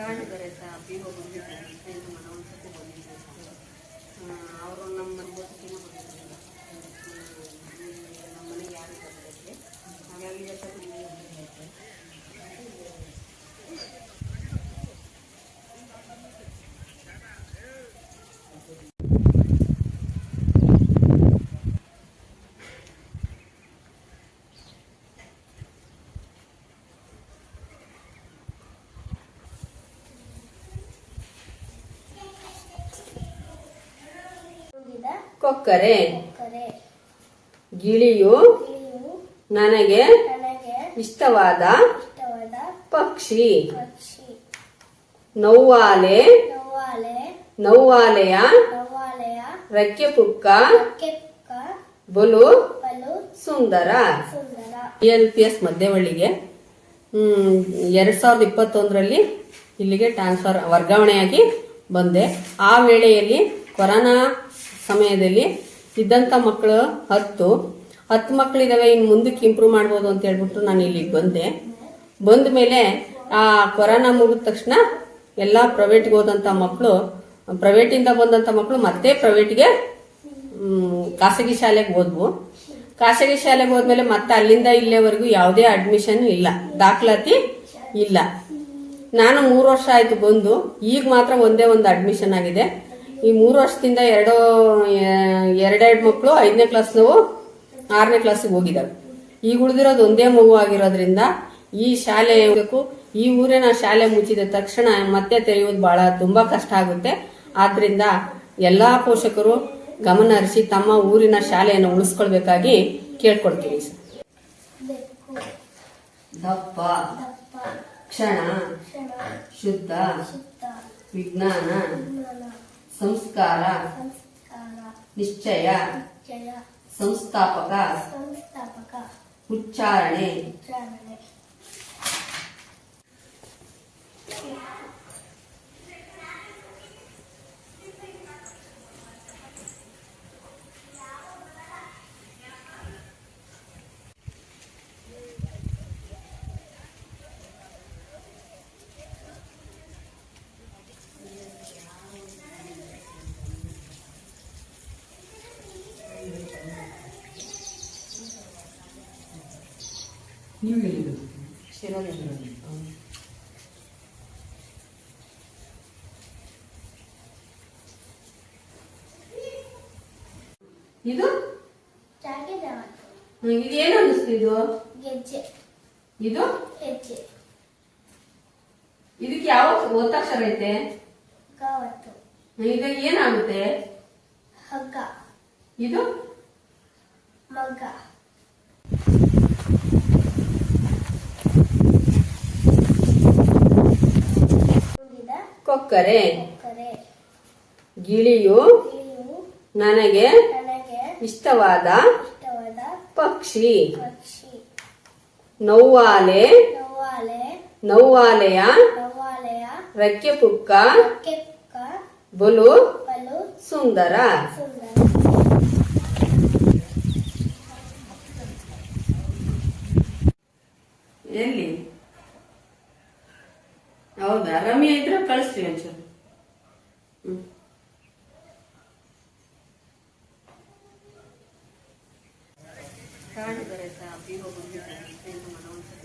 ತಗೊಂಡಿದ್ದಾರೆ P O ಬಂದಿದ್ದಾರೆ ಏನು ಮನವೊಂದ್ಸತಿ ಬಂದಿದ್ದಾರೆ ಅವರು ನಮ್ಮ ಮನೆ ಗೊತ್ತಿನ ಬಂದಿರಲಿಲ್ಲ ನಮ್ಮ ಮನೆಗೆ ಯಾರು ಬರೋದಕ್ಕೆ ಹಾಗಾಗಿ ಕೊಕ್ಕರೆ ಗಿಳಿಯು ನನಗೆ ಇಷ್ಟವಾದ ಪಕ್ಷಿ. ನೌವಾಲೆ ನೌವಾಲೆಯ ರೆಕ್ಕೆ ಪುಕ್ಕ ಬಲು ಸುಂದರ. ELPS ಮಧ್ಯವಳ್ಳಿಗೆ 2021ರಲ್ಲಿ ಇಲ್ಲಿಗೆ ಟ್ರಾನ್ಸ್ಫರ್ ವರ್ಗಾವಣೆಯಾಗಿ ಬಂದೆ. ಆ ವೇಳೆಯಲ್ಲಿ ಕೊರೋನಾ ಸಮಯದಲ್ಲಿ ಇದ್ದಂಥ ಮಕ್ಕಳು 10 ಮಕ್ಕಳಿದಾವೆ, ಇನ್ನು ಮುಂದಕ್ಕೆ ಇಂಪ್ರೂವ್ ಮಾಡ್ಬೋದು ಅಂತ ಹೇಳ್ಬಿಟ್ಟು ನಾನು ಇಲ್ಲಿಗೆ ಬಂದ ಮೇಲೆ ಆ ಕೊರೋನಾ ಮುಗಿದ ತಕ್ಷಣ ಎಲ್ಲ ಪ್ರೈವೇಟ್ಗೆ ಹೋದಂಥ ಮಕ್ಕಳು, ಪ್ರೈವೇಟಿಂದ ಬಂದಂಥ ಮಕ್ಕಳು ಮತ್ತೆ ಪ್ರೈವೇಟ್ಗೆ ಖಾಸಗಿ ಶಾಲೆಗೆ ಹೋದ್ವು. ಖಾಸಗಿ ಶಾಲೆಗೆ ಹೋದ್ಮೇಲೆ ಮತ್ತೆ ಅಲ್ಲಿಂದ ಇಲ್ಲೇವರೆಗೂ ಯಾವುದೇ ಅಡ್ಮಿಷನ್ ಇಲ್ಲ, ದಾಖಲಾತಿ ಇಲ್ಲ. ನಾನು 3 ವರ್ಷ ಆಯ್ತು ಬಂದು, ಈಗ ಮಾತ್ರ ಒಂದೇ ಒಂದು ಅಡ್ಮಿಷನ್ ಆಗಿದೆ. ಈ 3 ವರ್ಷದಿಂದ ಎರಡೆರಡು ಮಕ್ಕಳು 5ನೇ ಕ್ಲಾಸ್ನವು 6ನೇ ಕ್ಲಾಸಿಗೆ ಹೋಗಿದ್ದಾವೆ. ಈಗ ಉಳಿದಿರೋದು ಒಂದೇ ಮಗು ಆಗಿರೋದ್ರಿಂದ ಈ ಶಾಲೆ ಈ ಊರಿನ ಶಾಲೆ ಮುಚ್ಚಿದ ತಕ್ಷಣ ಮತ್ತೆ ತೆರೆಯುವುದು ಬಹಳ ತುಂಬಾ ಕಷ್ಟ ಆಗುತ್ತೆ. ಆದ್ರಿಂದ ಎಲ್ಲಾ ಪೋಷಕರು ಗಮನ ಹರಿಸಿ ತಮ್ಮ ಊರಿನ ಶಾಲೆಯನ್ನು ಉಳಿಸ್ಕೊಳ್ಬೇಕಾಗಿ ಕೇಳ್ಕೊಳ್ತೀವಿ. ದಪ್ಪ ಕ್ಷಣ ಶುದ್ಧ ವಿಜ್ಞಾನ ಸಂಸ್ಕಾರ ನಿಶ್ಚಯ ಸಂಸ್ಥಾಪಕ ಉಚ್ಚಾರಣೆ. ನೀವು ಹೇಳಿದ್ದು ಇದು ಏನು ಅನ್ನಿಸ್ತು? ಇದು ಇದು ಇದಕ್ಕೆ ಯಾವ ಒತ್ತಕ್ಷರ ಐತೆ? ಇದಕ್ಕೆ ಏನಾಗುತ್ತೆ? ಇದು ಮಗ್ಗ. ಕೊಕ್ಕರೆ ಗಿಳಿಯು ನನಗೆ ಇಷ್ಟವಾದ ಪಕ್ಷಿ. ನೌವಾಲೆ ನೌವಾಲೆಯ ರೆಕ್ಕೆ ಪುಕ್ಕ ಬಲು ಸುಂದರ. ಎಲ್ಲಿ? ಹೌದಾ? ರಮ್ಯ ಇದ್ರೆ ಕಳಿಸ್ತೀವಿ ಒಂಚೂರು. ತಗೊಂಡಿದ್ದಾರೆ ಪಿ ಒ ಬಂದಿದ್ದಾರೆ ಏನು ಮನವೊಂದ್ಸತಿ